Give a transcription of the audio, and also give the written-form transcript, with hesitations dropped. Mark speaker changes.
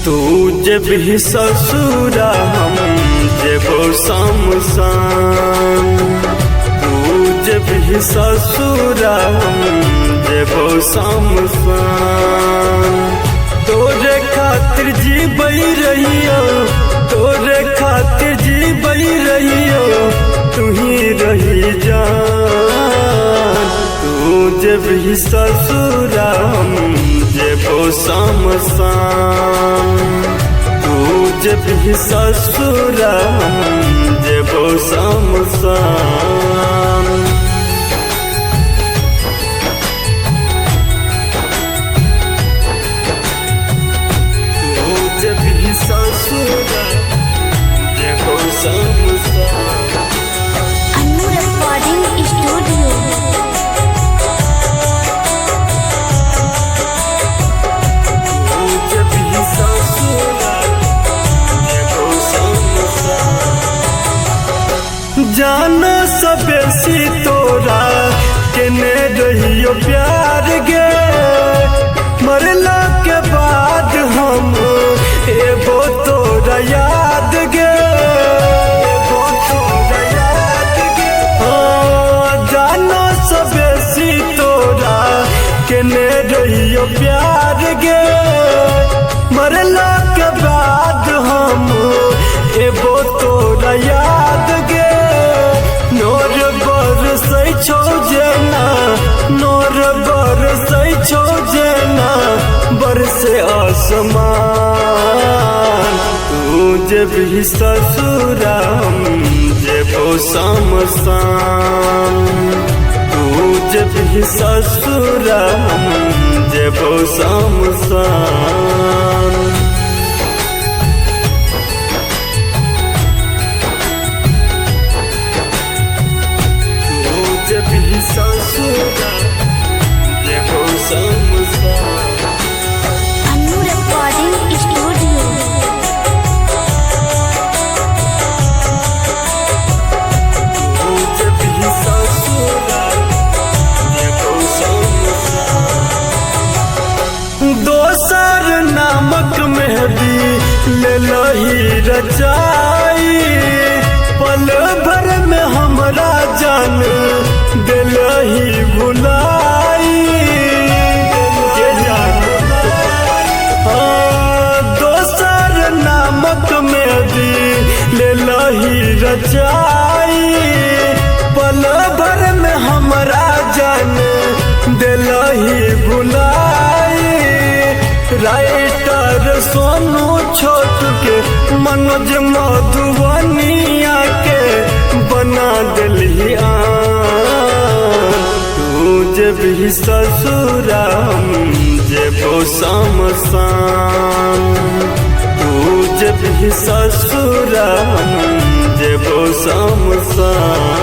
Speaker 1: तू जब ही ससुरा हम जेबो शमशान, तू जब ही ससुरा हम जेबो शमशान। तोरे खातिर जीबई रहियो, तोरे खातिर जीबई रहियो, तू ही रही जान। तू जब ही ससुरा हम जेबो शमशान, तू जब ही ससुरा हम जेबो शमशान। तू जब ही ससुरा जेबो शमशान।
Speaker 2: Annu recording studio.
Speaker 1: जाना सबेसी तोरा केने रहियो प्यार गे, मरला के बाद हम एबो तोरा याद गे, एबो तोरा याद गे। हाँ, जाना सबेसी तोरा केने रहियो प्यार गे, मरला के बाद हम एबो तोरा याद गे। नोर बरसै छौ जेना, नोर बरसै छौ जेना बरसे आसमान। तू जब ही ससुरा हम जेबो शमशान, तू जब ही ससुरा हम जेबो शमशान। जब ही ससुरा जेबो शमशान।
Speaker 2: Annu recording studio.
Speaker 1: तू जब ही ससुरा जेबो शमशान। दोसर नामक मेहदी ले लही रचाई, पल भर में हमरा जान दिलही भुलाई। हाँ, दोसर नामक मेहदी ले लही रचाई, पल भर में हमरा जान दिलही भुलाई। राइटर सोनू छोट के मनोज मधुबनिया के बना दिलही आन। तू जब ही ससुरा हम जेबो शमशान, तू जब ही ससुरा हम जेबो शमशान।